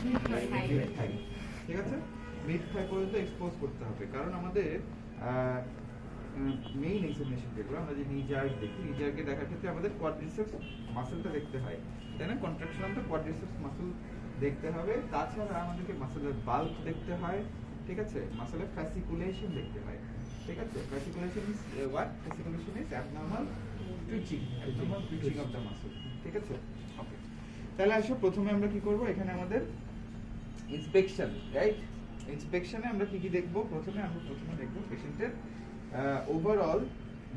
Mid থাই, ঠিক আছে? Mid থাই পর্যন্ত এক্সপোজ করতে হবে, কারণ আমাদের মেইন এক্সামিনেশন যেগুলো আমরা যে নিজার দেখি, নিজারকে দেখার ক্ষেত্রে আমাদের কোয়াড্রিসেপস মাসলটা দেখতে হয়, তাই না? Contraction of the quadriceps muscle দেখতে হবে, তাছাড়া আমাদেরকে মাসলের বাল্ক দেখতে হয়, ঠিক আছে? মাসলের ফ্যাসিকুলেশন দেখতে হয়, ঠিক আছে? Fasciculation is what? Fasciculation is abnormal twitching, abnormal twitching of the muscle, ঠিক আছে? ওকে, তাহলে আসো প্রথমে আমরা কি করব, এখানে আমাদের ইন্সপেকশন, রাইট? ইন্সপেকশনে আমরা কি কি দেখব? প্রথমে দেখব পেশেন্টের ওভারঅল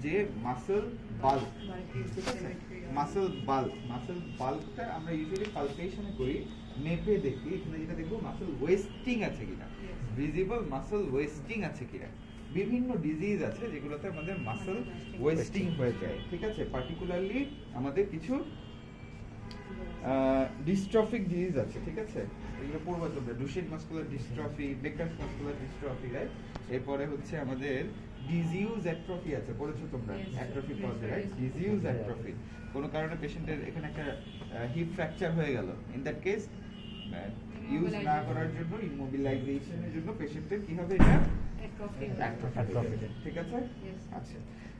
যে মাসল বাল্ক, মাসল বাল্কটা আমরা ইউজুয়ালি পালপেশনে করি, মেপে দেখি। এখানে যেটা দেখবো মাসল ওয়েস্টিং আছে কিনা, ভিজিবল মাসল ওয়েস্টিং আছে কিনা। বিভিন্ন ডিজিজ আছে যেগুলোতে আমাদের মাসল ওয়েস্টিং হয়ে যায়, ঠিক আছে? পার্টিকুলারলি আমাদের কিছু ডিস্ট্রফিক ডিজিজ আছে, ঠিক আছে? এগুলো পড়বা তোমরা, Duchenne muscular dystrophy, Becker's muscular dystrophy, right? এরপরে হচ্ছে আমাদের ডিজিউজ অ্যাট্রফি আছে, পড়েছো তোমরা? অ্যাট্রফি পড়বে, রাইট? ডিজিউজ অ্যাট্রফি, কোনো কারণে পেশেন্টের এখানে একটা হিপ ফ্র্যাকচার হয়ে গেল, ইন দ্যাট কেস ইউজ না করার জন্য, ইমোবিলাইজেশনের জন্য পেশেন্টের কি হবে? এটা অ্যাট্রফি, ঠিক আছে? আচ্ছা,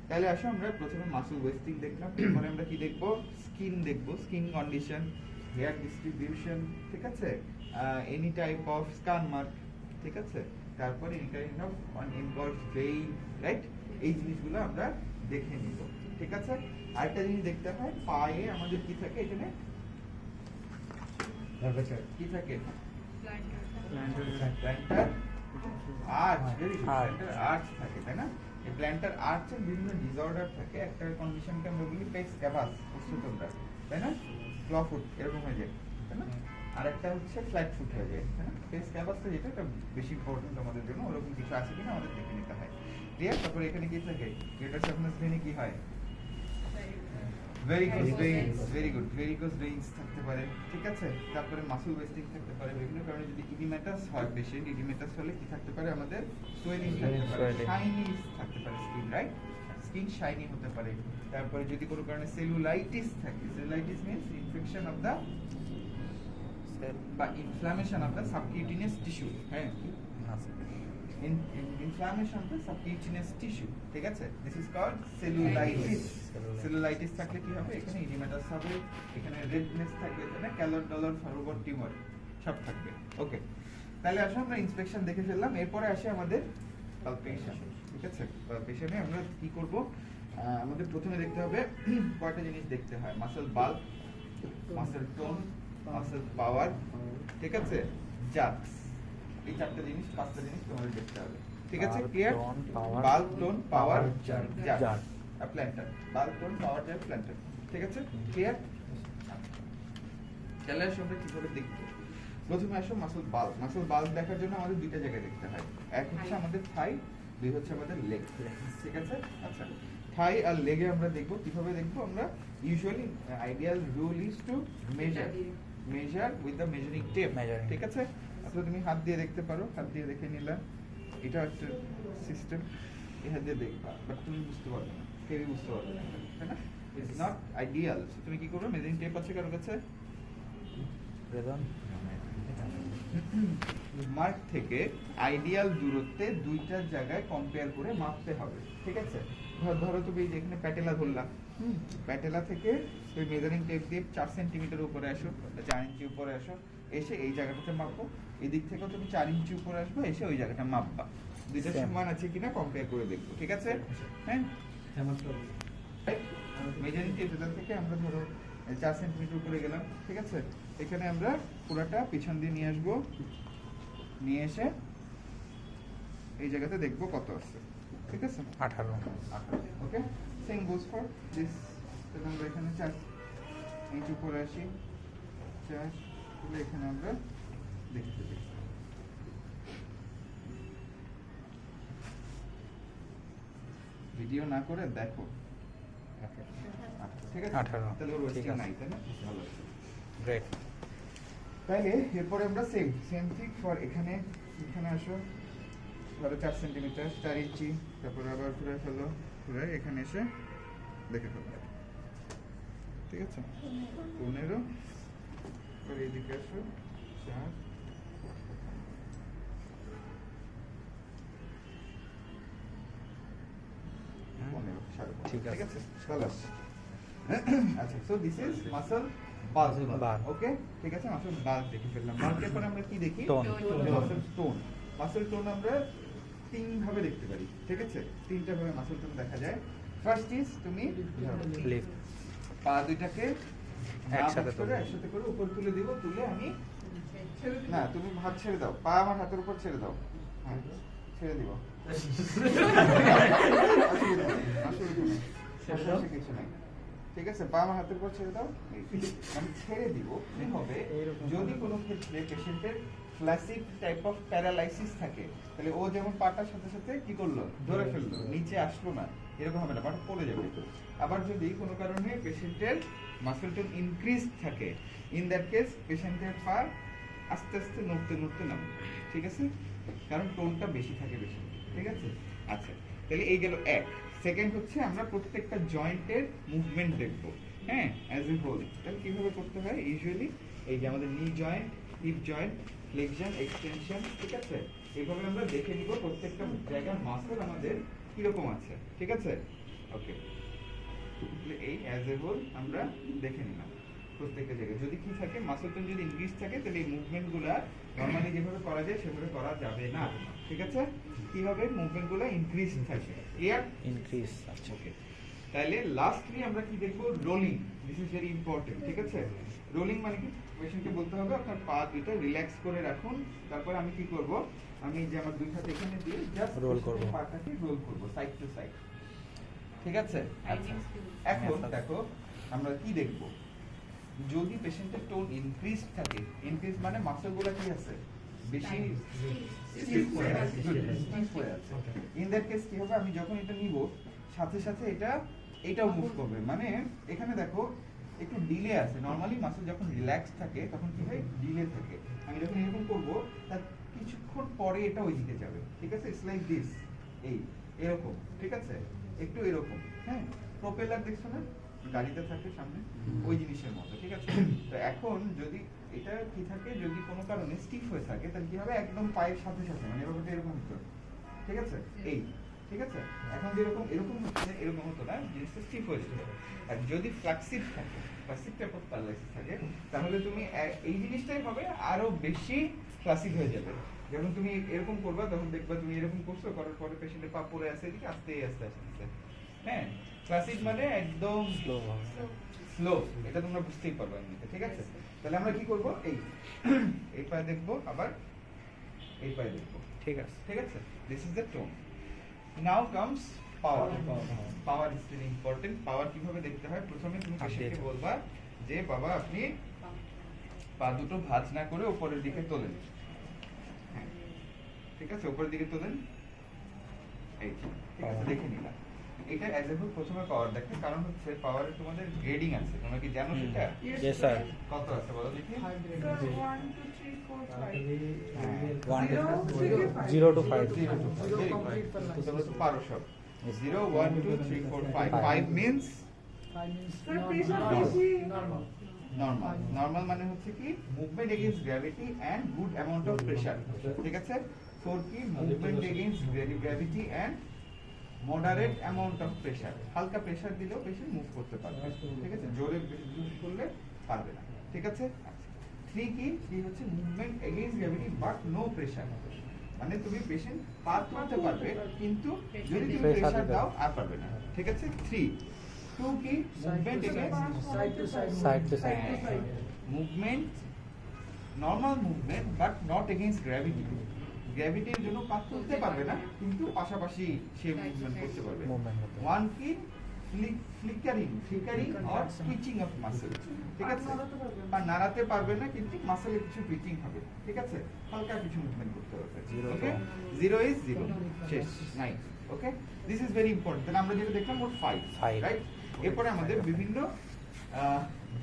তাহলে আসো আমরা প্রথমে মাসল ওয়েস্টিং দেখলাম, এরপরে আমরা কি দেখব? স্কিন দেখব, স্কিন কন্ডিশন, হেয়ার ডিস্ট্রিবিউশন, ঠিক আছে? Any type of scan mark, ঠিক আছে? তারপরে any kind of involved vein, right? এই জিনিসগুলো আমরা দেখে নিব, ঠিক আছে? আরেকটা জিনিস দেখতে হয়, পায়ে আমাদের কি থাকে? এখানে কি থাকে? Planter arch, very good, planter arch থাকে, তাই না? এই প্ল্যান্টার আর্চের বিভিন্ন ডিসঅর্ডার থাকে, একটা কন্ডিশনকে আমরা বলি পেস ক্যাভাস, বুঝছো তোমরা, তাই না? ক্ল ফুট এরকম হয়ে যায়, তাই না? আর একটা হচ্ছে ফ্ল্যাট ফুট হয়ে যায়, তাই না? পেস ক্যাভাসটা যেটা, এটা বেশি ইম্পর্টেন্ট আমাদের জন্য, ওরকম কিছু আছে কিনা আমাদের দেখে নিতে হয়, ক্লিয়ার? তারপরে এখানে কি থাকে? গ্রেটার সাফনেস ভেনে কি হয়? ভেরিকোজ ভেইনস থাকতে পারে, ঠিক আছে? তারপরে মাসল ওয়েস্টিং থাকতে পারে, বিভিন্ন কারণে যদি ইডিমেটাস হয় পেশেন্ট, ইডিমেটাস হলে কি থাকতে পারে? আমাদের সোয়েলিং থাকতে পারে, শাইনি থাকতে পারে স্কিন, রাইট? স্কিন শাইনি হতে পারে। তারপরে যদি কোনো কারণে সেলুলাইটিস থাকে, cellulitis means infection of the বা inflammation of the subcutaneous tissue, হ্যাঁ, inflammation of the subcutaneous tissue, ঠিক আছে? This is called cellulitis. Cellulitis থাকলে কি হবে? এখানে edematous হবে, এখানে redness থাকবে, এখানে ক্যালোর ফরওয়ার্ড টিউমার সব থাকবে। ওকে, তাহলে আসলে আমরা ইন্সপেকশন দেখে ফেললাম, এরপরে আসে আমাদের পালপেশন, ঠিক আছে? পালপেশনে আমরা কি করব? আমাদের প্রথমে দেখতে হবে কয়টা জিনিস দেখতে হয়, muscle bulk, muscle tone, muscle পাওয়ার, ঠিক আছে? জাক্স, এই চারটা জিনিস, পাঁচটা জিনিস তোমাদের দেখতে হবে, ঠিক আছে? ক্লিয়ার? বাল্ক, টোন, পাওয়ার, জার্ক আর প্ল্যান্টার। বাল্ক, টোন, পাওয়ার, জার্ক, প্ল্যান্টার, ঠিক আছে? ক্লিয়ার? তাহলে আসলে আমরা কিভাবে দেখবো? প্রথমে আসো মাসল বাল্ক। মাসল বাল্ক দেখার জন্য আমাদের দুইটা জায়গায় দেখতে হয়, এক হচ্ছে আমাদের থাই, দুই হচ্ছে আমাদের লেগ, ঠিক আছে? আচ্ছা, থাই আর লেগে আমরা দেখবো কিভাবে দেখবো? আমরা usually ideal rule is to measure with the measuring tape, ঠিক আছে? অথবা তুমি হাত দিয়ে দেখতে পারো, হাত দিয়ে দেখে নিলাম, এটা একটা সিস্টেম, এই হাত দিয়ে দেখবা, বাট তুমি বুঝতে পারবে না, কেউই বুঝতে পারবে না, তাই না? It's not ideal. তুমি কি করবে? মেজারিং টেপ আছে কারোর কাছে? মার্ক থেকে আইডিয়াল দূরত্বে দুইটা জায়গায় কম্পেয়ার করে মাপতে হবে, ঠিক আছে? ধরো তুমি যেখানে প্যাটেলা ধরলাম, প্যাটেলা থেকে ওই মেজারিং টেপ দিয়ে 4 সেন্টিমিটার উপরে আসো, 4 ইঞ্চি উপরে আসো, এসে এই জায়গাটাতে মাপো, এদিক থেকেও তুমি 4 ইঞ্চি উপরে আসবে, এসে ওই জায়গাটা মাপবা, দুইটা সমান আছে কিনা কম্পেয়ার করে দেখবো, ঠিক আছে? হ্যাঁ, মেজারিং টেপ থেকে আমরা ধরো 4 সেন্টিমিটার উপরে গেলাম, ঠিক আছে? এখানে আমরা পুরাটা পিছন দিয়ে নিয়ে আসবো, নিয়ে এসে এই জায়গাতে দেখবো কত আছে, ঠিক আছে? 18। ওকে, সেম গোজ ফর দিস। তাহলে আমরা এখানে 4 ইঞ্চি উপরে আসি, 4, তাহলে এখানে আমরা দেখতে পাই। ভিডিও না করে দেখো, ঠিক আছে? 18, তাহলে ওর ঠিক ওয়েস্টিং আছে। নাই, তাই না? ভালো আছে। গ্রেট। তাহলে এরপরে আমরা সেম ঠিক ফর এখানে আসো, ধরো 4 সেন্টিমিটার, 4 ইঞ্চি, তারপর আবার ঘুরে ফেলো, ঘুরে এখানে এসে দেখে ফেলো, ঠিক আছে? 15, এদিকে আসো, 4, ঠিক আছে চলো আচ্ছা so this is muscle bulk Bulk. ওকে ঠিক আছে মাসল বাল্ক দেখে ফেললাম বাল্কের পরে আমরা কি দেখি Tone. Muscle tone muscle tone আমরা তিন ভাবে দেখতে পারি ঠিক আছে তিনটা ভাবে মাসল টোন দেখা যায় ফার্স্ট ইজ তুমি লিফট পা দুইটাকে একসাথে একসাথে করে উপর তুলে দিব তুলে আমি না তুমি হাত ছেড়ে দাও পা আমার হাতের উপর ছেড়ে দাও হ্যাঁ ছেড়ে দিব সমস্যা কিছু নাই ঠিক আছে পা আমার হাতের উপর ছেড়ে দাও আমি ছেড়ে দিব কি হবে যদি কোনো ক্ষেত্রে পেশেন্টের ফ্ল্যাসিড টাইপ অফ প্যারালাইসিস থাকে তাহলে ও যেমন পাটার সাথে সাথে কি করলো ধরে ফেললো নিচে আসলো না এরকম হবে না পাটা পড়ে যাবে আবার যদি কোনো কারণে পেশেন্টের মাসল টোন ইনক্রিজ থাকে ইন দ্যাট কেস পেশেন্টের পা আস্তে আস্তে নড়তে নড়তে নামবে ঠিক আছে কারণ টোনটা বেশি থাকে বেশি ঠিক আছে আচ্ছা তাহলে এই গেল এক সেকেন্ড হচ্ছে আমরা প্রত্যেকটা জয়েন্টের মুভমেন্ট দেখব হ্যাঁ অ্যাজ এ হোল তাহলে কিভাবে করতে হয় ইউজুয়ালি এই যে আমাদের নি joint hip joint flexion extension ঠিক আছে এইভাবে আমরা দেখে নিব প্রত্যেকটা জায়গার মাসল আমাদের কিরকম আছে ঠিক আছে ওকে এই অ্যাজ এ হোল আমরা দেখে নিলাম প্রত্যেকটা জায়গায় যদি কি থাকে মাসল টোন যদি ইনক্রিজ থাকে তাহলে এই মুভমেন্টগুলো নরমালি যেভাবে করা যায় সেভাবে করা যাবে না ঠিক আছে কিভাবে মুভমেন্টগুলো ইনক্রিজ থাকে ক্লিয়ার ইনক্রিজ আচ্ছা ওকে তাহলে লাস্টলি আমরা কি দেখব rolling this is very important ঠিক আছে রোলিং মানে কি পেশেন্টকে বলতে হবে আপনার পা দুটো রিল্যাক্স করে রাখুন তারপর আমি কি করব আমি যে আমার দুই হাত এখানে দিয়ে জাস্ট রোল করব পাটাকে রোল করব সাইড টু সাইড ঠিক আছে আচ্ছা এখন দেখো আমরা কি দেখব যদি পেশেন্টের টোন ইনক্রিজ থাকে ইনক্রিজ মানে মাসলগুলো কি আছে বেশি স্টিফ হয়ে আছে ইন দ্যাট কেস কি হবে আমি যখন এটা নিব সাথে সাথে এটাও মুভ করবে মানে এখানে দেখো একটু ডিলে আছে নরমালি মাসল যখন রিল্যাক্স থাকে তখন কি হয় ডিলে থাকে আমি যখন এরকম করব তার কিছুক্ষণ পরে এটা ওইদিকে যাবে ঠিক আছে ইটস লাইক দিস এই এরকম ঠিক আছে একটু এরকম হ্যাঁ প্রপেলার দেখছো না গাড়িতে থাকে সামনে ওই জিনিসের মতো ঠিক আছে তো এখন যদি এটা কি থাকে যদি কোনো কারণে স্টিফ হয়ে থাকে তাহলে কি হবে একদম পায়ের সাথে সাথে মানে এভাবে এরকম হতো ঠিক আছে এই ঠিক আছে এখন যেরকম এরকম হচ্ছে এরকম হতো না জিনিসটা স্টিফ হয়ে যেত আর যদি ফ্ল্যাক্সিড থাকে ফ্ল্যাক্সিড টাইপ অফ প্যারালাইসিস থাকে তাহলে তুমি এই জিনিসটাই হবে আরো বেশি ফ্ল্যাসিড হয়ে যাবে যখন তুমি এরকম করবে তখন দেখবা তুমি এরকম করছো করার পরে পেশেন্টের পা পড়ে আসে এদিকে আস্তে আস্তে আস্তে হ্যাঁ ফ্ল্যাসিড মানে একদম স্লো এটা তোমরা বুঝতেই পারবে এমনিতে ঠিক আছে তাহলে আমরা কি করব এই পায়ে দেখবো আবার এই পায়ে দেখবো ঠিক আছে ঠিক আছে this is the tone now comes power is very important power কিভাবে দেখতে হয় প্রথমে তুমি পেশেন্টকে বলবা যে বাবা আপনি পা দুটো ভাঁজ না করে উপরের দিকে তোলেন হ্যাঁ ঠিক আছে উপরের দিকে তোলেন এই ঠিক আছে দেখে নিলাম এটা অ্যাজ এ হোল প্রথমে পাওয়ার দেখে কারণ হচ্ছে পাওয়ারের তোমাদের গ্রেডিং আছে তোমরা কি জানো সেটা ইয়েস স্যার কত আছে বলো দেখি 1 0 to 5 তোমরা তো পারো সব 0 1 2 3 4 5 5 means নরমাল মানে হচ্ছে কি movement against gravity and good amount of pressure ঠিক আছে 4 কি movement against gravity and moderate amount of pressure হালকা প্রেসার দিলেও পেশেন্ট মুভ করতে পারবে ঠিক আছে জোরে ইউজ করলে পারবে না ঠিক আছে 3 কি হচ্ছে movement against gravity but no pressure মানে তুমি পেশেন্ট পা তুলতে পারবে কিন্তু যদি তুমি প্রেসার দাও আর পারবে না ঠিক আছে 3 2 কি movement against side to side movement normal movement but not against gravity গ্র্যাভিটির জন্য পা তুলতে পারবে না কিন্তু পাশাপাশি সে মুভমেন্ট করতে পারবে ওয়ান কি flickering or twitching of muscle ঠিক আছে পা নাড়াতে পারবে না কিন্তু মাসলে কিছু টুইচিং হবে ঠিক আছে হালকা কিছু মুভমেন্ট করতে পারবে ওকে 0 ইজ 0 শেষ নাই okay this is very important তাহলে আমরা যেটা দেখলাম মোট 5 রাইট এরপরে আমাদের বিভিন্ন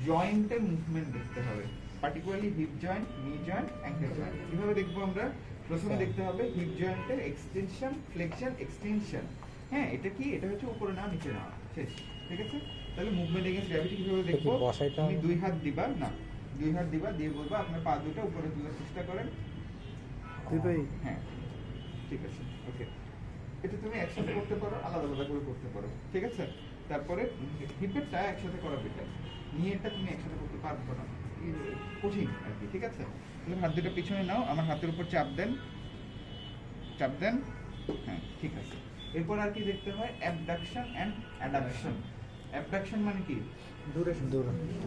জয়েন্টের মুভমেন্ট দেখতে হবে particularly hip joint knee joint ankle joint কিভাবে দেখবো আমরা প্রথমে দেখতে হবে হিপ জয়েন্টের এক্সটেনশন ফ্লেকশন এক্সটেনশন হ্যাঁ এটা কি এটা হচ্ছে উপরে না নিচে না শেষ ঠিক আছে তাহলে মুভমেন্ট এগেইনস্ট গ্র্যাভিটি কিভাবে দেখবো তুমি দুই হাত দিবা না দুই হাত দিবা দিয়ে বলবা আপনার পা দুটো উপরে তোলার চেষ্টা করেন দুটোই হ্যাঁ ঠিক আছে ওকে এটা তুমি একসাথে করতে পারো আলাদা আলাদা করে করতে পারো ঠিক আছে তারপরে হিপেরটা একসাথে করা বেটার, নিয়েটা তুমি একসাথে করতে পারবো না, কঠিন আর কি, ঠিক আছে? তাহলে হাত দুটো পিছনে নাও, আমার হাতের উপর চাপ দেন, চাপ দেন, হ্যাঁ ঠিক আছে। এরপর আর কি দেখতে হয়? Abduction and addiction. অ্যাবডাকশন মানে কি? দূরে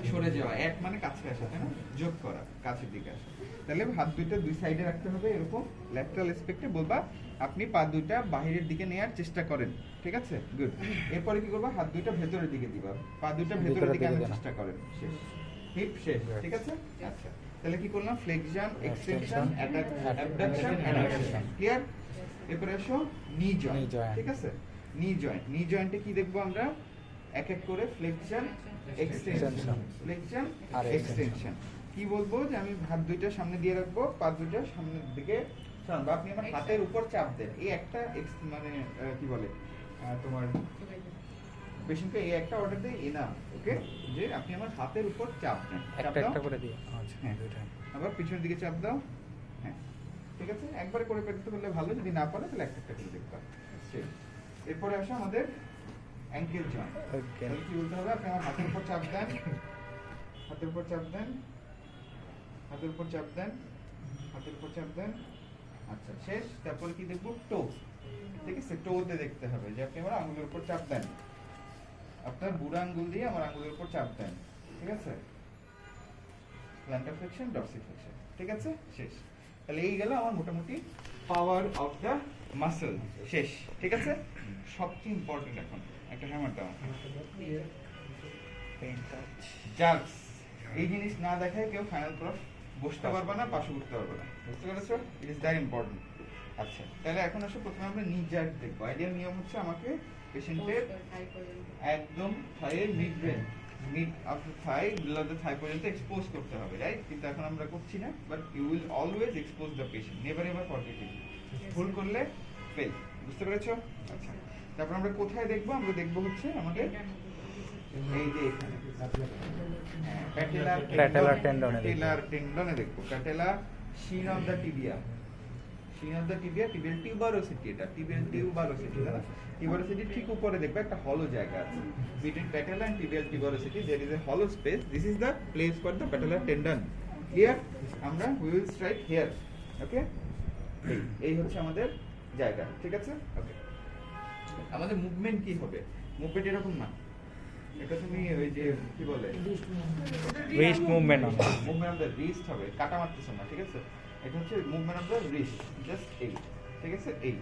সরে যাওয়া, এক মানে কাছে আসা, তাই না? যোগ করা, কাছের দিকে আসা। তাহলে হাত দুইটা দুই সাইডে রাখতে হবে এরকম ল্যাটারাল এসপেক্টে, বলবা আপনি পা দুইটা বাহিরের দিকে নেয়ার চেষ্টা করেন, ঠিক আছে? গুড। এরপরে কি করবা? হাত দুইটা ভেতরের দিকে দিবা, পা দুইটা ভেতরের দিকে আনার চেষ্টা করেন, শেষ। হিপ শেষ, ঠিক আছে? আচ্ছা, তাহলে কি করলাম? Flexion, extension, abduction, addiction, clear? এরপরে আসো নি জয়েন্ট, ঠিক আছে? নি জয়েন্ট, নি জয়েন্টে কি দেখবো আমরা? এক এক করে ফ্লেক্সন, এক্সটেনশন, ফ্লেক্সন আর এক্সটেনশন। কি বলবো? যে আমি হাত দুইটা সামনে দিয়ে রাখবো, পা দুইটা সামনের দিকে সরাবো, আপনি আমার হাতের উপর চাপ দেন, এই একটা মানে কি বলে তোমার পেশেন্টকে এই একটা অর্ডার দেই এনাফ, ওকে? যে আপনি আমার হাতের উপর চাপ দেন, চাপ একটা দাও, একটা করে দিও। আচ্ছা হ্যাঁ দুইটা। আবার পিছনের দিকে চাপ দাও, হ্যাঁ ঠিক আছে? একবারে করে পেতে পারলে ভালো, যদি না পারে তাহলে একটা একটা করে দেখবা, ঠিক। এরপরে আসে আমাদের অ্যাঙ্কেল জয়েন্ট। তাহলে কি বলতে হবে? আপনি আমার হাতের উপর চাপ দেন, হাতের উপর চাপ দেন, হাতের উপর চাপ দেন, হাতের উপর চাপ দেন, আচ্ছা শেষ। তারপরে কি দেখবো? টো, ঠিক আছে? টোতে দেখতে হবে যে আপনি আমার আঙ্গুলের উপর চাপ দেন, আপনার বুড়া আঙ্গুল দিয়ে আমার আঙ্গুলের উপর চাপ দেন, ঠিক আছে? প্ল্যান্টার ফ্লেকশন, ডরসিফ্লেকশন, ঠিক আছে? শেষ। তাহলে এই গেল আমার মোটামুটি পাওয়ার অফ দ্য মাসল, শেষ, ঠিক আছে? সবচেয়ে ইম্পর্টেন্ট এখন একটা হ্যামার দাও, জার্কস। এই জিনিস না দেখায় কেউ ফাইনাল প্রফ বসতে পারবে না, পাশে উঠতে পারবে না, বুঝতে পেরেছো? It is very important. আচ্ছা, তাহলে এখন আসো প্রথমে আমরা নি জার্ক দেখবো। আইডিয়াল নিয়ম হচ্ছে আমাকে পেশেন্টের একদম থাইয়ের mid brain, mid of the thigh, below the thigh পর্যন্ত এক্সপোজ করতে হবে, রাইট? কিন্তু এখন আমরা করছি না, but you will always expose the patient, never ever forget it. ভুল করলে ফেল, বুঝতে পেরেছো? আচ্ছা, তারপর আমরা কোথায় দেখবো? আমরা দেখবো হচ্ছে আমাদের এই যে এখানে প্যাটেলার টেন্ডনে দেখবো, patellar shin of the tibia, shin of the tibia, tibial tuberosity, এটা টিবিয়াল টিউবারোসিটি, না? টিউবারোসিটি ঠিক উপরে দেখবে একটা হলো জায়গা আছে, between patella and tibial tuberosity there is a হলো space, this is the place for the patellar tendon. Clear? আমরা we will strike here, okay? এই হচ্ছে আমাদের জায়গা, ঠিক আছে? ওকে, আমাদের মুভমেন্ট কি হবে? মুভমেন্ট এরকম না, এটা তুমি ওই যে কি বলে wrist movement movement of the wrist হবে, কাটা মারতেছ না, ঠিক আছে? এটা হচ্ছে movement of the wrist, just এই, ঠিক আছে? এই,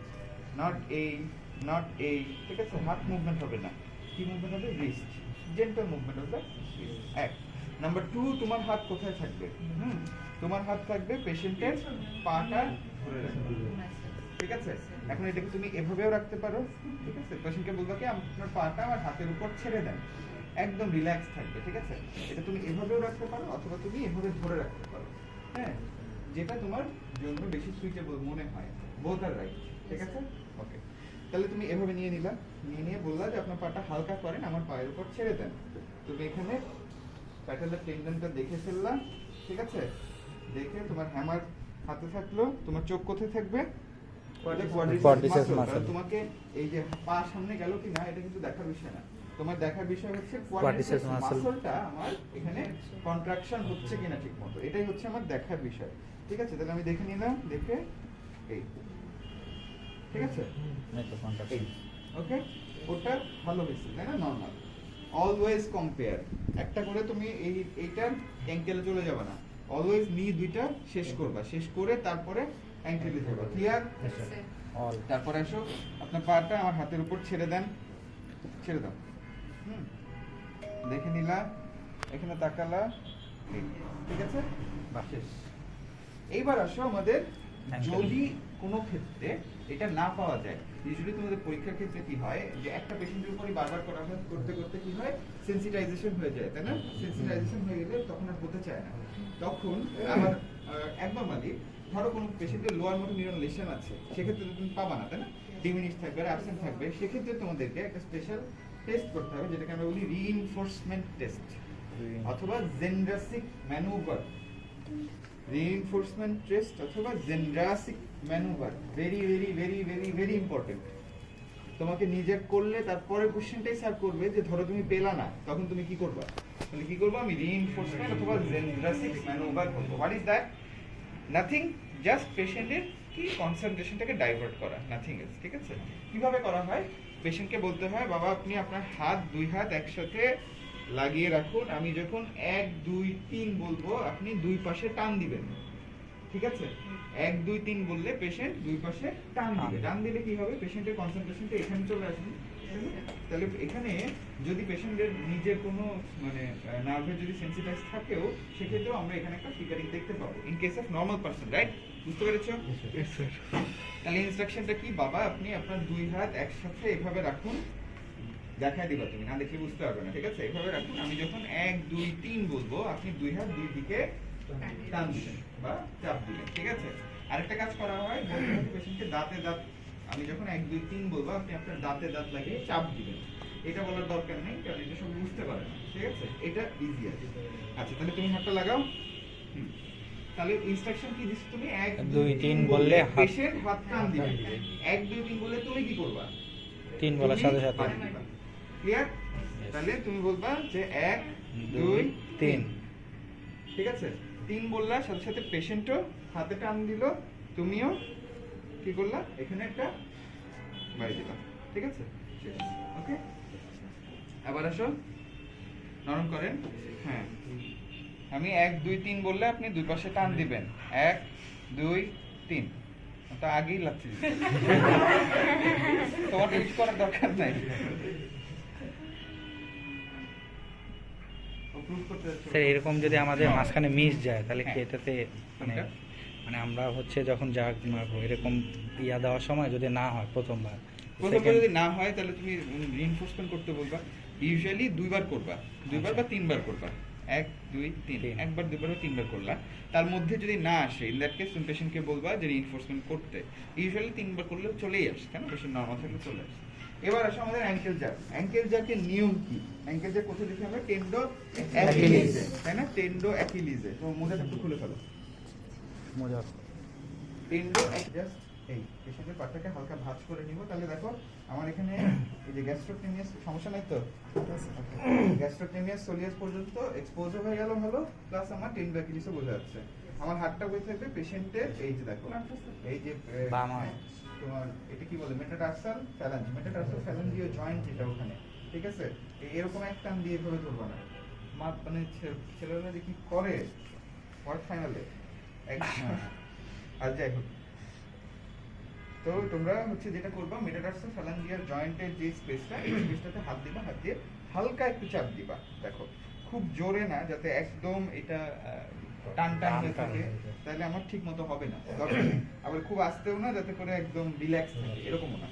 নট এই, নট এই, ঠিক আছে? হাত মুভমেন্ট হবে না, কি মুভমেন্ট হবে? Wrist, gentle movement of the wrist. এক নাম্বার 2, তোমার হাত কোথায় থাকবে? তোমার হাত থাকবে পেশেন্টের পাটা ধরে রাখবে, ঠিক আছে? এখন এটাকে তুমি এভাবেও রাখতে পারো, ঠিক আছে? পেশেন্টকে বলবা কি আপনার পাটা আমার হাতের উপর ছেড়ে দেন, একদম রিল্যাক্স থাকবে, ঠিক আছে? এটা তুমি এভাবেও রাখতে পারো অথবা তুমি এভাবে ধরে রাখতে পারো, হ্যাঁ, যেটা তোমার জন্য বেশি সুইটেবল মনে হয়, বোথ আর রাইট, ঠিক আছে? ওকে, তাহলে তুমি এভাবে নিয়ে নিলা, নিয়ে বললা যে আপনার পাটা হালকা করেন, আমার পায়ের উপর ছেড়ে দেন। তুমি এখানে প্যাটেলার টেন্ডনটা দেখে ফেললা, ঠিক আছে? দেখে তোমার হ্যামার হাতে থাকলো, তোমার চোখ কোথায় থাকবে? Quadriceps muscle. তোমাকে এই যে পা সামনে গেল কি না এটা কিন্তু দেখার বিষয় না, তোমার দেখার বিষয় হচ্ছে কোয়াড্রিসেপস মাসলটা আমার এখানে কন্ট্রাকশন হচ্ছে কিনা ঠিকমতো, এটাই হচ্ছে আমার দেখার বিষয়, ঠিক আছে? তাহলে আমি দেখে নিলাম, দেখে এই, ঠিক আছে? ওকে, ওটা ভালো হয়েছে, তাই না? নর্মাল। অলওয়েজ কম্পেয়ার, একটা করে তুমি এইটার অ্যাঙ্কেলে চলে যাবে না, অলওয়েজ নি দুইটা শেষ করবা, শেষ করে তারপরে অ্যাঙ্কেলে যাবা, ক্লিয়ার? তারপরে আসো আপনার পাটা আমার হাতের উপর ছেড়ে দেন, ছেড়ে দাও, দেখে নিলা, এখানে তাকালা, ঠিক আছে? শেষ। এইবার আসো আমাদের, যদি কোনো ক্ষেত্রে এটা না পাওয়া যায়, ইউজুয়ালি তোমাদের পরীক্ষার ক্ষেত্রে কি হয় যে একটা পেশেন্টের উপরই বারবার করা হয়, করতে করতে কি হয় সেন্সিটাইজেশন হয়ে যায়, তাই না? সেন্সিটাইজেশন হয়ে গেলে তখন আর হতে চায় না, তখন আবার একনর্মালি ধরো কোনো পেশেন্টের লোয়ার মোটর নিউরন লেশন আছে, সেক্ষেত্রে তুমি পাবা না, তাই না? ডিমিনিশ থাকবে আর অ্যাবসেন্ট থাকবে, সেক্ষেত্রে তোমাদেরকে একটা স্পেশাল টেস্ট করতে হবে যেটাকে আমরা বলি রিইনফোর্সমেন্ট টেস্ট অথবা জেন্ড্রাসিক ম্যানুভার, রিইনফোর্সমেন্ট টেস্ট অথবা Jendrassik manoeuvre, very very very very very important, তোমাকে নিজের করলে তারপরে কোশ্চেনটাই স্যার করবে যে ধরো তুমি পেলা না, তখন তুমি কি করবা? তাহলে কি করবো? আমি রিইনফোর্সমেন্ট অথবা জেনড্রাসিক্স ম্যানোভার করবো। What is that? Nothing, just পেশেন্টের কি কনসেন্ট্রেশনটাকে ডাইভার্ট করা, নাথিং এলস। ঠিক আছে? কিভাবে করা হয়? পেশেন্টকে বলতে হয় বাবা আপনি আপনার হাত, দুই হাত একসাথে লাগিয়ে রাখুন, আমি যখন 1 2 3 বলবো আপনি দুই পাশে টান দিবেন। ঠিক আছে? 1 2 3 বললে পেশেন্ট দুই পাশে টান দিবে। টান দিলে কি হবে? পেশেন্টের কনসেন্ট্রেশনটা এখানে চলে আসবে। তাহলে এখানে যদি পেশেন্টের নিজের কোনো মানে নার্ভের যদি সেন্সিটাইজ থাকেও, সেক্ষেত্রেও আমরা এখানে একটা ফিগারিং দেখতে পাবো in case of normal person, right? বুঝতে পেরেছো? Yes sir. তাহলে ইনস্ট্রাকশনটা কি? বাবা আপনি আপনার দুই হাত একসাথে এভাবে রাখুন, দেখায় দিবা তুমি, না দেখলে বুঝতে পারবে না। ঠিক আছে? এভাবে রাখুন, আমি যখন 1 2 3 বলবো আপনি দুই হাত দুই দিকে টান দিবেন বা চাপ দিবেন। ঠিক আছে? আরেকটা কাজ করা হয়, পেশেন্টকে দাঁতে দাঁত, আমি যখন 1 2 3 বলবো আপনি আপনার দাঁতে দাঁত লাগিয়ে চাপ দিবেন। এটা বলার দরকার নেই, কারণ এটা সব বুঝতে পারে না। ঠিক আছে? এটা ইজি আছে। আচ্ছা তাহলে তুমি হাতটা লাগাও। তাহলে ইনস্ট্রাকশন কি দিচ্ছ তুমি? 1 2 3 বললে হাত, পেশেন্ট হাত টান দিবে। 1 2 3 বললে তুমি কি করবা? 3 বলার সাথে সাথে ক্লিয়ার? তাহলে তুমি বলবা যে 1 2 3। ঠিক আছে? 3 বললা, সাথে সাথে পেশেন্টও হাতে টান দিল, তুমিও কি করলা? এখানে একটা বাড়ি দিলা। ঠিক আছে? ওকে, আবার আসো, নরম করেন। হ্যাঁ, আমি 1 2 3 বললে আপনি দুই পাশে টান দিবেন। 1 2 3। তা আগেই লাগছে, তোমার টুইট করার দরকার নাই। স্যার এরকম যদি আমাদের মাঝখানে মিস যায় তাহলে কি হ্যাঁ। এটাতে মানে কোনটা? মানে আমরা হচ্ছে যখন যা মারবো এরকম ইয়া দেওয়ার সময় যদি না হয় প্রথমবার, প্রথমবার যদি না হয় তাহলে তুমি রিইনফোর্সমেন্ট করতে বলবা। ইউজুয়ালি দুইবার করবা, দুইবার বা তিনবার করবা। 1 2 3, একবার দুইবার বা তিনবার করলা। তার মধ্যে যদি না আসে, ইন দ্যাট কেস তুমি পেশেন্টকে বলবা যে রিইনফোর্সমেন্ট করতে। ইউজুয়ালি তিনবার করলে চলেই আসে, কেন? পেশেন্ট নরমাল থাকলে চলে আসে। এবার আসো আমাদের অ্যাঙ্কেল জার। অ্যাঙ্কেল জারের নিয়ম কি? অ্যাঙ্কেল জার কোথায় দেখি আমরা? টেন্ডো অ্যাকিলিজে, তাই না? টেন্ডো অ্যাকিলিজে। তো মোজাটা একটু খুলে ফেলো। মজা। টেন্ডো জাস্ট এই পেশেন্টের পাটাকে হালকা ভাঁজ করে নিব। তাহলে দেখো আমার এখানে এই যে গ্যাস্ট্রোটেনিয়াস, সমস্যা নাই তো? গ্যাস্ট্রোটেনিয়াস সোলিয়াস পর্যন্ত এক্সপোজ হয়ে গেল ভালো, প্লাস আমার টেন্ডো অ্যাকিলিসও বোঝা যাচ্ছে। আমার হাতটা বই থাকবে পেশেন্টের এই যে দেখো এই যে বাম হাত। তোমার এটা কি বলে? মেটাটার্সাল ফ্যালাঞ্জ, মেটাটার্সাল ফ্যালাঞ্জিও জয়েন্ট যেটা ওখানে। ঠিক আছে? এরকম এক টান দিয়ে এভাবে ধরবা না। মানে ছেলেরা যে কি করে ওয়ার্ড ফাইনালে আর যাই হোক, তো তোমরা হচ্ছে যেটা করবা, মেটাটার্সাল ফ্যালাঞ্জিয়াল জয়েন্টের যে স্পেসটা, এই স্পেসটাতে হাত দিবা, হাত দিয়ে হালকা একটু চাপ দিবা। দেখো খুব জোরে না, যাতে একদম এটা টান টান হয়ে থাকে, তাহলে আমার ঠিক মতো হবে না। দরকার নেই। আবার খুব আস্তেও না, যাতে করে একদম রিল্যাক্স থাকে, এরকমও না।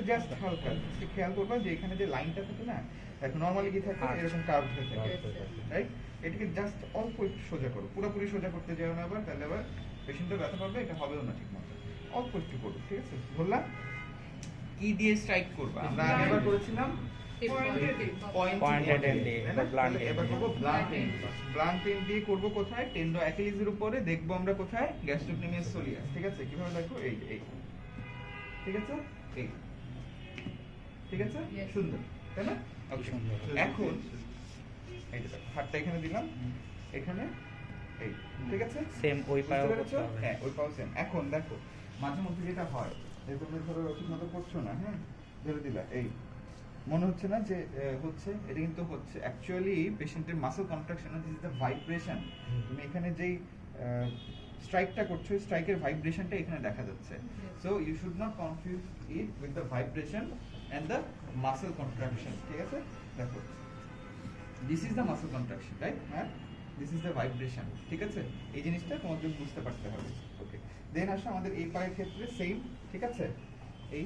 জাস্ট হালকা একটু খেয়াল করবা যে এখানে যে লাইনটা থাকে না, এখন নরমালি কি থাকে? এরকম কার্ভ হয়ে থাকে, রাইট? এটাকে জাস্ট অল্প একটু সোজা করো, পুরোপুরি সোজা করতে যাও না আবার, তাহলে আবার পেশেন্টের ব্যথা পাবে, এটা হবেও না ঠিক মতো। অল্প একটু করো। ঠিক আছে? বললাম কি দিয়ে স্ট্রাইক করবা? আমরা আগেবার করেছিলাম Pointed end দিয়ে, blunt end এবার দিয়ে। করব ব্লান্ট এন্ড। ব্লান্ট এন্ড দিয়ে করব কোথায়? টেন্ডো অ্যাকিলিসের উপরে। দেখবো আমরা কোথায়? গ্যাস্ট্রোটেনিয়াস সোলিয়াস। ঠিক আছে? কিভাবে দেখো? এই যে এই, ঠিক আছে? এই, ঠিক আছে? সুন্দর, তাই না? Okay. সুন্দর। এখন এই যে দেখো, হাতটা এখানে দিলাম, এখানে এই, ঠিক আছে? সেম ওই বুঝতে পায়েও পেরেছো? করতে হবে। হ্যাঁ, ওই পাও সেম। এখন দেখো মাঝে মধ্যে যেটা হয়, যে তুমি ধরো ঠিক মতো করছো না, হ্যাঁ, ধরে দিলা, এই মনে হচ্ছে না যে হচ্ছে, এটা কিন্তু হচ্ছে অ্যাকচুয়ালি পেশেন্টের muscle contraction, this is the vibration. তুমি এখানে যেই স্ট্রাইকটা করছো, স্ট্রাইকের ভাইব্রেশনটা এখানে দেখা যাচ্ছে। So you should not confuse it with the vibration and the muscle contraction. ঠিক আছে? দেখো this is the muscle contraction, right? হ্যাঁ, দিস ইজ দ্য ভাইব্রেশন। ঠিক আছে? এই জিনিসটা তোমাদের বুঝতে পারতে হবে। ওকে, দেন আসো আমাদের এই পায়ের ক্ষেত্রে সেম। ঠিক আছে? এই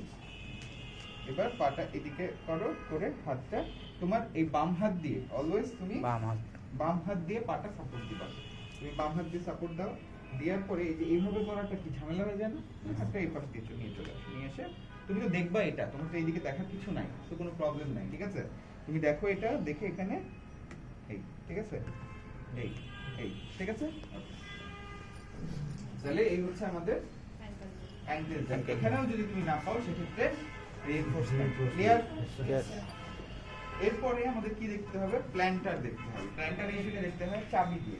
এবার পাটা এদিকে করো, করে হাতটা তোমার এই বাম হাত দিয়ে অলওয়েজ তুমি বাম হাত দিয়ে পাটা সাপোর্ট দিবা। তুমি বাম হাত দিয়ে সাপোর্ট দাও, দেওয়ার পরে এই যে এইভাবে করাটা কি ঝামেলা হয়ে যায় না? হাতটা এই পাশ দিয়ে নিয়ে চলে আসো, নিয়ে এসে তুমি তো দেখবা এটা, তোমার তো এইদিকে দেখার কিছু নাই, তো কোনো প্রবলেম নাই। ঠিক আছে? তুমি দেখো এটা, দেখে এখানে এই, ঠিক আছে? এই এই, ঠিক আছে? তাহলে এই হচ্ছে আমাদের অ্যাঙ্কেল জাম্প। এখানেও যদি তুমি না পাও, সেক্ষেত্রে রিইনফোর্সমেন্ট। ক্লিয়ার? এরপরে আমাদের কি দেখতে হবে? প্ল্যান্টার দেখতে হবে। প্ল্যান্টার ইউজুয়ালি দেখতে হয় চাবি দিয়ে।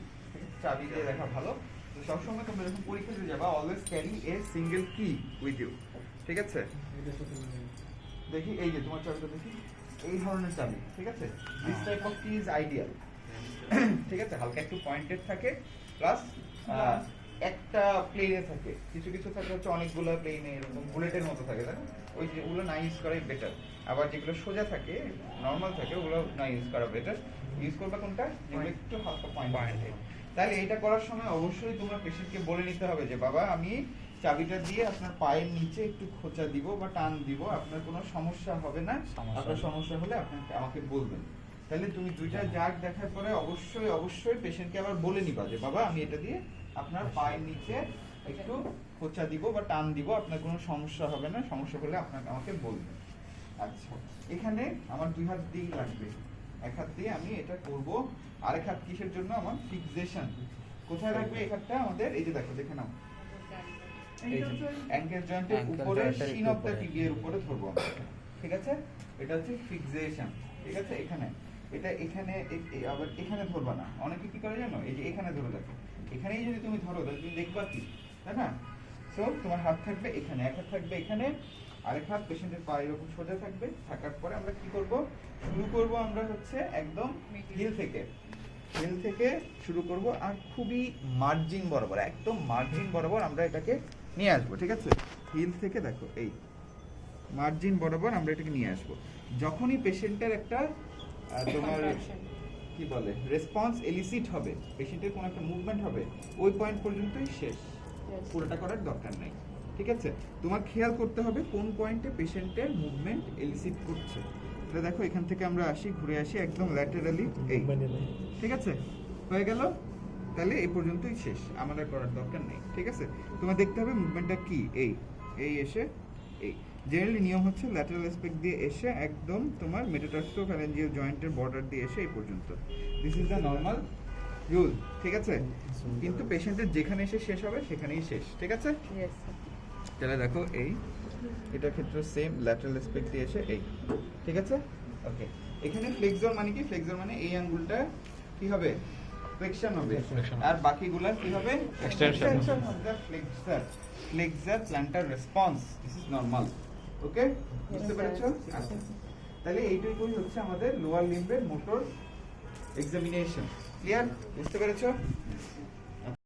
চাবি দিয়ে দেখা ভালো। তো সবসময় তোমরা যখন পরীক্ষা দিতে যাবা অলওয়েজ ক্যারি এ সিঙ্গেল কি উইথ ইউ। ঠিক আছে? দেখি এই যে তোমার চাবিটা দেখি, এই ধরনের চাবি। ঠিক আছে? দিস টাইপ অফ কি ইজ আইডিয়াল। ঠিক আছে? হালকা একটু পয়েন্টেড থাকে প্লাস একটা প্লেনে থাকে, কিছু কিছু থাকে হচ্ছে অনেকগুলো প্লেনে এরকম বুলেটের মতো থাকে, তাই না? ওই যে ওগুলো না ইউজ করাই বেটার। আবার যেগুলো সোজা থাকে নর্মাল থাকে ওগুলো না ইউজ করা বেটার। ইউজ করবে কোনটা? যেগুলো একটু হালকা পয়েন্টেড। তাহলে এটা করার সময় অবশ্যই তোমার পেশেন্টকে বলে নিতে হবে যে বাবা আমি চাবিটা দিয়ে আপনার পায়ের নিচে একটু খোঁচা দিব বা টান দিব, আপনার কোনো সমস্যা হবে না। আপনার সমস্যা হলে আপনাকে আমাকে বলবেন। তাহলে তুমি দুইটা জাগ দেখার পরে অবশ্যই অবশ্যই পেশেন্টকে আবার বলে নিবা যে বাবা আমি এটা দিয়ে আপনার পায়ের নিচে একটু খোঁচা দিব বা টান দিব, আপনার কোনো সমস্যা হবে না, সমস্যা হলে আপনাকে আমাকে বলবেন। আচ্ছা, এখানে আমার দুই হাত দিয়ে লাগবে, এক হাত দিয়ে আমি এটা করব, আরেক হাত কিসের জন্য? আমার ফিক্সেশন। কোথায় রাখবে এই হাতটা আমাদের? এই যে দেখো, দেখে নাও, এই যে অ্যাঙ্কেল জয়েন্টের উপরে, শিন অফ দ্য টিবিয়ার উপরে ধরবো আমরা। ঠিক আছে? এটা হচ্ছে ফিক্সেশন। ঠিক আছে? এখানে এটা এখানে আবার এখানে ধরবা না। অনেকে কি করে জানো? এই যে এখানে ধরে দেখো, এখানেই যদি তুমি ধরো তাহলে তুমি দেখবা কি, তাই না? সো তোমার হাত থাকবে এখানে, এক হাত থাকবে এখানে, আরেক হাত পেশেন্টের পায়ের উপর সোজা থাকবে। থাকার পরে আমরা কি করব? শুরু করব আমরা হচ্ছে একদম হিল থেকে, হিল থেকে শুরু করব আর খুবই মার্জিন বরাবর, একদম মার্জিন বরাবর আমরা এটাকে নিয়ে আসবো। ঠিক আছে? হিল থেকে দেখো এই মার্জিন বরাবর আমরা এটাকে নিয়ে আসবো। যখনই পেশেন্টের একটা তোমার কি বলে রেসপন্স এলিসিট হবে, পেশেন্টের কোনো একটা মুভমেন্ট হবে, ওই পয়েন্ট পর্যন্তই শেষ, পুরোটা করার দরকার নাই। ঠিক আছে? তোমার খেয়াল করতে হবে কোন পয়েন্টে পেশেন্টের মুভমেন্ট এলিসিট করছে। এটা দেখো, এখান থেকে আমরা আসি, ঘুরে আসি একদম ল্যাটারালি, এই ঠিক আছে? হয়ে গেল। তাহলে এই পর্যন্তই শেষ, আমাদের করার দরকার নেই। ঠিক আছে? তোমার দেখতে হবে মুভমেন্টটা কি, এই এই এসে এই জেনারেলি নিয়ম হচ্ছে ল্যাটারাল অ্যাসপেক্ট দিয়ে এসে একদম তোমার মেটাটার্সোফ্যারেঞ্জিয়াল জয়েন্টের বর্ডার দিয়ে এসে এই পর্যন্ত। This is the normal rule. ঠিক আছে? কিন্তু পেশেন্টের যেখানে এসে শেষ হবে সেখানেই শেষ। ঠিক আছে? তাহলে দেখো এই এটার ক্ষেত্রে সেম, ল্যাটারাল অ্যাসপেক্ট দিয়ে এসে এই। ঠিক আছে? ওকে। এখানে ফ্লেক্সর মানে কি? ফ্লেক্সর মানে এই আঙ্গুলটা কি হবে? ফ্লেকশন হবে, আর বাকিগুলা কি হবে? Extension of the flexor. Flexor plantar response, this is normal. Okay? বুঝতে পেরেছো? আচ্ছা, তাহলে এইটুকুই হচ্ছে আমাদের লোয়ার লিম্বের মোটর এক্সামিনেশন। ক্লিয়ার? বুঝতে পেরেছো?